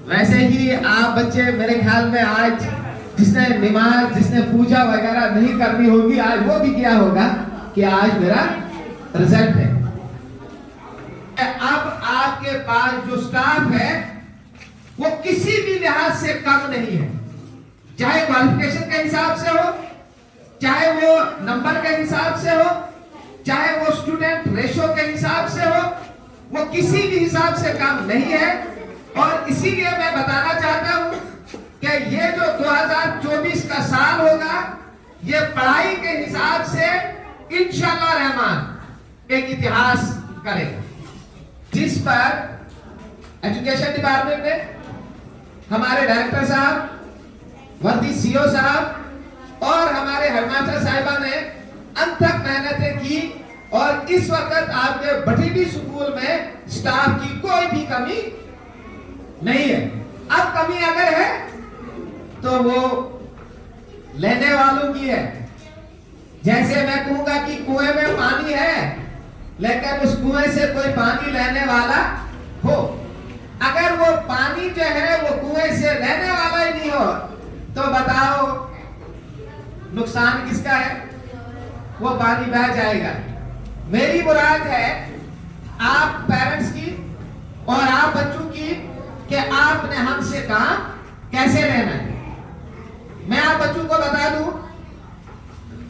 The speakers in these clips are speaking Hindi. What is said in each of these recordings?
वैसे ही आप बच्चे मेरे ख्याल में आज जिसने नमाज जिसने पूजा वगैरह नहीं करनी होगी आज वो भी क्या होगा कि आज मेरा रिजल्ट है। अब आपके पास जो स्टाफ है वो किसी भी लिहाज से कम नहीं है, चाहे क्वालिफिकेशन के हिसाब से हो, चाहे वो नंबर के हिसाब से हो, चाहे वो स्टूडेंट रेशो के हिसाब से हो, वो किसी भी हिसाब से कम नहीं है। और इसीलिए मैं बताना चाहता हूं कि ये जो 2024 का साल होगा ये पढ़ाई के हिसाब से इंशाअल्लाह रहमान एक इतिहास करेगा, जिस पर एजुकेशन डिपार्टमेंट ने हमारे डायरेक्टर साहब, वर्दी सीओ साहब और हमारे हेडमास्टर साहिबा ने अनथक मेहनतें की और इस वक्त आपके भटिंडी स्कूल में स्टाफ की कोई भी कमी नहीं है। अब कमी अगर है तो वो लेने वालों की है। जैसे मैं कहूंगा कि कुएं में पानी है लेकिन उस कुएं से कोई पानी लेने वाला हो, अगर वो पानी जो है वो कुएं से लेने वाला ही नहीं हो तो बताओ नुकसान किसका है? वो पानी बह जाएगा। मेरी मुराद है आप पेरेंट्स की और आप बच्चों की कि आपने हमसे काम कैसे लेना है। मैं आप बच्चों को बता दूं,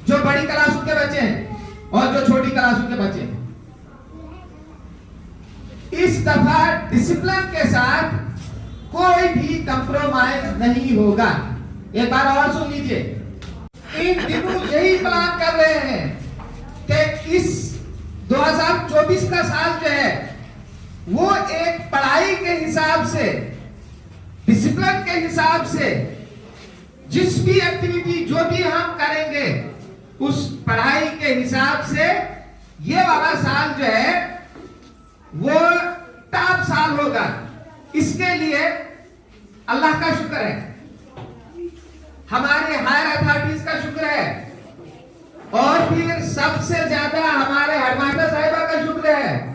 जो बड़ी क्लासों के बच्चे हैं और जो छोटी क्लासों के बच्चे हैं, इस दफा डिसिप्लिन के साथ कोई भी कंप्रोमाइज नहीं होगा। एक बार और सुन लीजिए, इन दिनों यही प्लान कर रहे हैं कि इस 2024 का साल जो है वो एक पढ़ाई के हिसाब से, डिसिप्लिन के हिसाब से जिस भी एक्टिविटी जो भी हम करेंगे उस पढ़ाई के हिसाब से ये वाला साल जो है वो टॉप साल होगा। इसके लिए अल्लाह का शुक्र है, हमारे हायर अथॉरिटीज का शुक्र है और फिर सबसे ज्यादा हमारे हेडमास्टर साहिबा का शुक्र है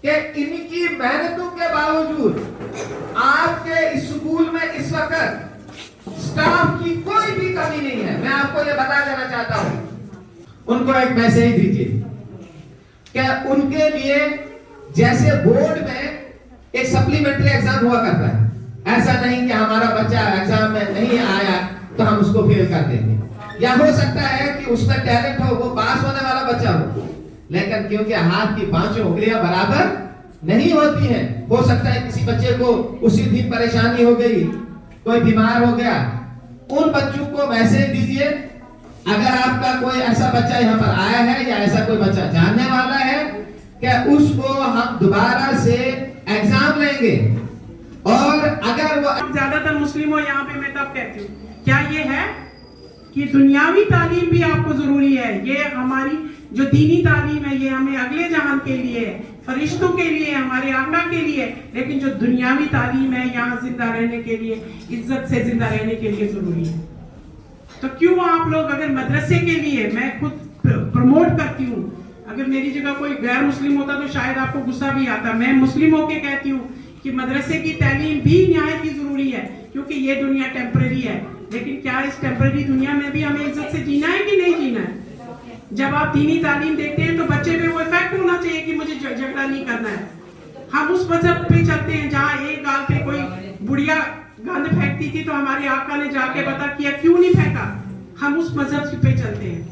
कि इनकी मेहनतों के बावजूद आपके इस स्कूल में इस वक्त स्टाफ की कोई भी कमी नहीं है। मैं आपको ये बता देना चाहता हूं। उनको एक मैसेज दीजिए कि उनके लिए जैसे बोर्ड में एक सप्लीमेंट्री एग्जाम हुआ करता है, ऐसा नहीं कि हमारा बच्चा एग्जाम में नहीं आया तो हम उसको फेल कर देंगे। या हो सकता है कि उसमें टैलेंट हो, वो पास होने वाला बच्चा हो, लेकिन क्योंकि हाथ की पांचों उंगलियां बराबर नहीं होती हैं, हो सकता है किसी बच्चे को उसी दिन परेशानी हो गई, कोई बीमार हो गया, उन बच्चों को मैसेज दीजिए अगर आपका कोई ऐसा बच्चा यहाँ पर आया है या ऐसा कोई बच्चा जानने वाला है कि उसको हम दोबारा से एग्जाम लेंगे। और अगर वो ज्यादातर मुस्लिम हो यहाँ पे, मैं तब कहती हूँ क्या ये है कि दुनियावी तालीम भी आपको जरूरी है। ये हमारी जो दीनी तालीम है ये हमें अगले जहान के लिए, फरिश्तों के लिए, हमारे आका के लिए, लेकिन जो दुनियावी तालीम है यहाँ जिंदा रहने के लिए, इज्जत से जिंदा रहने के लिए जरूरी है। तो क्यों आप लोग अगर मदरसे के लिए, मैं खुद प्रमोट करती हूँ, अगर मेरी जगह कोई गैर मुस्लिम होता तो शायद आपको गुस्सा भी आता। मैं मुस्लिम होके कहती हूँ कि मदरसे की तालीम भी निहायत ही जरूरी है, क्योंकि ये दुनिया टेम्परेरी है, लेकिन क्या इस टेम्परेरी दुनिया में भी हमें इज्जत से जीना है कि नहीं जीना है? जब आप दीनी तालीम देखते हैं तो बच्चे पे वो इफेक्ट होना चाहिए कि मुझे झगड़ा नहीं करना है। हम उस मजहब पे चलते हैं जहाँ एक गाल पे कोई बुढ़िया गंद फेंकती थी तो हमारे आका ने जाके पता किया क्यों नहीं फेंका, हम उस मजहब पे चलते हैं।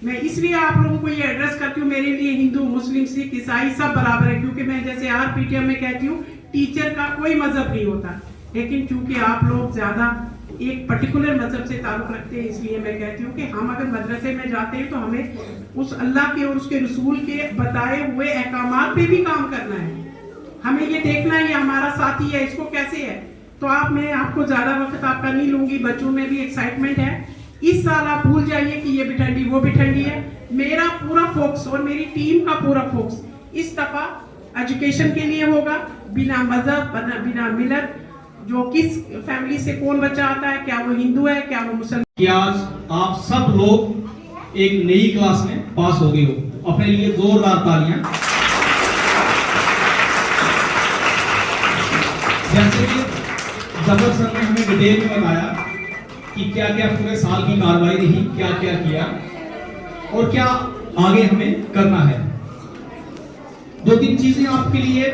मैं इसलिए आप लोगों को ये एड्रेस करती हूँ, मेरे लिए हिंदू, मुस्लिम, सिख, ईसाई सब बराबर है, क्योंकि मैं जैसे हर पीटीएम में कहती हूँ टीचर का कोई मजहब नहीं होता, लेकिन क्योंकि आप लोग ज्यादा एक पर्टिकुलर मजहब से ताल्लुक रखते हैं, इसलिए मैं कहती हूँ कि हम अगर मदरसे में जाते हैं तो हमें उस अल्लाह के और उसके रसूल के बताए हुए अहकामात पे भी काम करना है। हमें ये देखना है ये हमारा साथी है, इसको कैसे है। तो मैं आपको ज्यादा वक्त आपका नहीं लूंगी, बच्चों में भी एक्साइटमेंट है। इस साल आप भूल जाइए कि ये भी ठंडी वो भी ठंडी है। मेरा पूरा फोकस और मेरी टीम का पूरा फोकस इस दफा एजुकेशन के लिए होगा, बिना मजहब, बिना मिलत, जो किस फैमिली से कौन बच्चा आता है, क्या वो हिंदू है, क्या वो मुसलमान। कि आज आप सब लोग एक नई क्लास में पास हो गए हो, अपने लिए जोरदार तालियां। जैसे कि जफर सर ने हमें डिटेल में बताया कि क्या क्या पूरे साल की कार्रवाई रही, क्या क्या किया और क्या आगे हमें करना है। 2-3 चीजें आपके लिए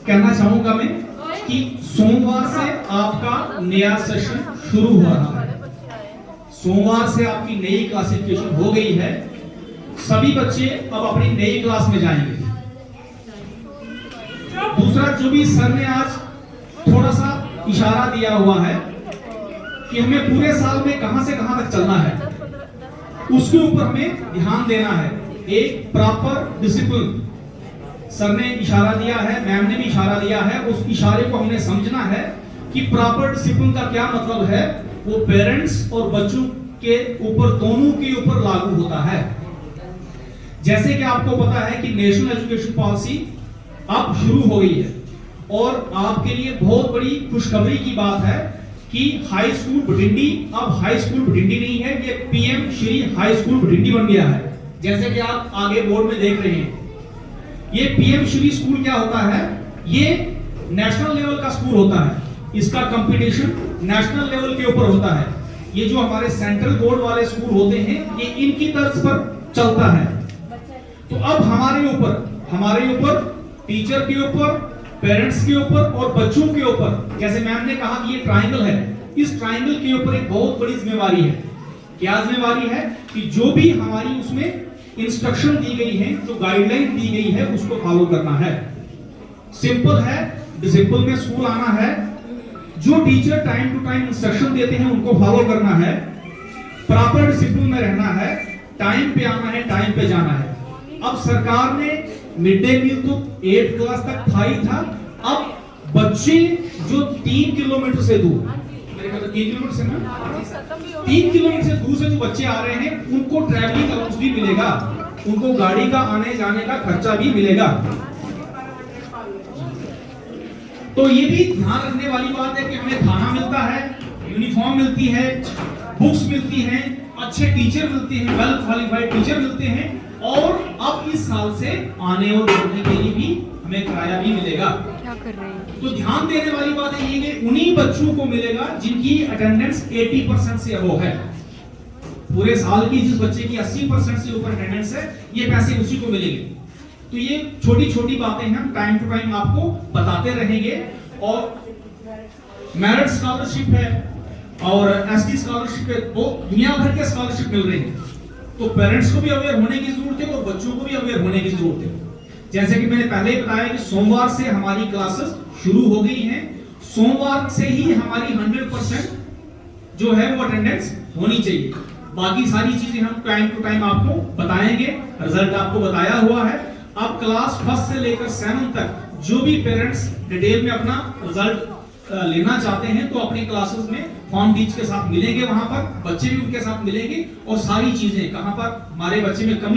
कहना चाहूंगा मैं कि सोमवार से आपका नया सेशन शुरू हो रहा है। सोमवार से आपकी नई क्लासिफिकेशन हो गई है। सभी बच्चे अब अपनी नई क्लास में जाएंगे। दूसरा, जो भी सर ने आज थोड़ा सा इशारा दिया हुआ है कि हमें पूरे साल में कहां से कहां तक चलना है, उसके ऊपर हमें ध्यान देना है। एक प्रॉपर डिसिप्लिन सर ने इशारा दिया है, मैम ने भी इशारा दिया है। उस इशारे को हमने समझना है कि प्रॉपर डिसिप्लिन का क्या मतलब है। वो पेरेंट्स और बच्चों के ऊपर, दोनों के ऊपर लागू होता है। जैसे कि आपको पता है कि नेशनल एजुकेशन पॉलिसी अब शुरू हो गई है और आपके लिए बहुत बड़ी खुशखबरी की बात है कि हाई स्कूल भटिंडी अब हाई स्कूल भटिंडी नहीं है, ये पीएम श्री हाई स्कूल भटिंडी बन गया है। जैसे कि आप आगे बोर्ड में देख रहे हैं, ये पीएम श्री स्कूल क्या होता है, ये नेशनल लेवल का स्कूल होता है। इसका कंपटीशन नेशनल लेवल के ऊपर होता है। ये जो हमारे सेंट्रल बोर्ड वाले स्कूल होते हैं, ये इनकी तर्ज पर चलता है। तो अब हमारे ऊपर टीचर के ऊपर, पेरेंट्स के ऊपर और बच्चों के ऊपर, जैसे मैम ने कहा कि ये ट्रायंगल है, इस ट्रायंगल के ऊपर एक बहुत बड़ी जिम्मेवारी है। क्या जिम्मेवारी है कि जो भी हमारी उसमें इंस्ट्रक्शन दी गई है, जो गाइडलाइन दी गई है, उसको फॉलो करना है। सिंपल है, डिसिप्लिन में स्कूल आना है। जो teacher time to time instruction देते हैं उनको फॉलो करना है। प्रॉपर डिसिप्लिन में रहना है, टाइम पे आना है, टाइम पे जाना है। अब सरकार ने मिड डे मील तो 8th क्लास तक था ही था। अब बच्चे जो 3 किलोमीटर से दूर, मेरे ख्याल 3 किलोमीटर से ना 3 किलोमीटर से दूर से जो बच्चे आ रहे हैं, उनको ट्रैवलिंग अलाउंस भी मिलेगा, उनको गाड़ी का आने जाने का खर्चा भी मिलेगा। तो ये भी ध्यान रखने वाली बात है कि हमें खाना मिलता है, यूनिफॉर्म मिलती है, बुक्स मिलती हैं, अच्छे टीचर मिलते हैं, वेल क्वालिफाइड टीचर मिलते हैं और अब इस साल से आने और जाने के लिए भी हमें किराया भी मिलेगा। क्या कर रहे हैं? तो ध्यान देने वाली बात है ये कि उन्हीं बच्चों को मिलेगा जिनकी अटेंडेंस 80% से अबव है। पूरे साल की जिस बच्चे की 80% से ऊपर अटेंडेंस है, ये पैसे उसी को मिलेंगे। तो ये छोटी छोटी बातें हम टाइम टू टाइम आपको बताते रहेंगे। और मेरिट स्कॉलरशिप है और एसटी स्कॉलरशिप है, वो दुनिया भर के स्कॉलरशिप मिल रहे हैं। तो पेरेंट्स को भी अवेयर होने की जरूरत है और बच्चों को भी अवेयर होने की जरूरत है। जैसे कि मैंने पहले ही बताया कि सोमवार से हमारी क्लासेस शुरू हो गई हैं। सोमवार से ही हमारी 100% जो है वो अटेंडेंस होनी चाहिए। बाकी सारी चीजें हम टाइम टू टाइम आपको बताएंगे। रिजल्ट आपको बताया हुआ है। अब क्लास 1 से लेकर 7 तक जो भी पेरेंट्स डिटेल में अपना रिजल्ट लेना चाहते हैं, तो अपनी क्लासेस में फॉर्म टीच के साथ मिलेंगे, वहां पर बच्चे भी उनके साथ मिलेंगे और सारी चीजें कहां पर हमारे बच्चे में कमी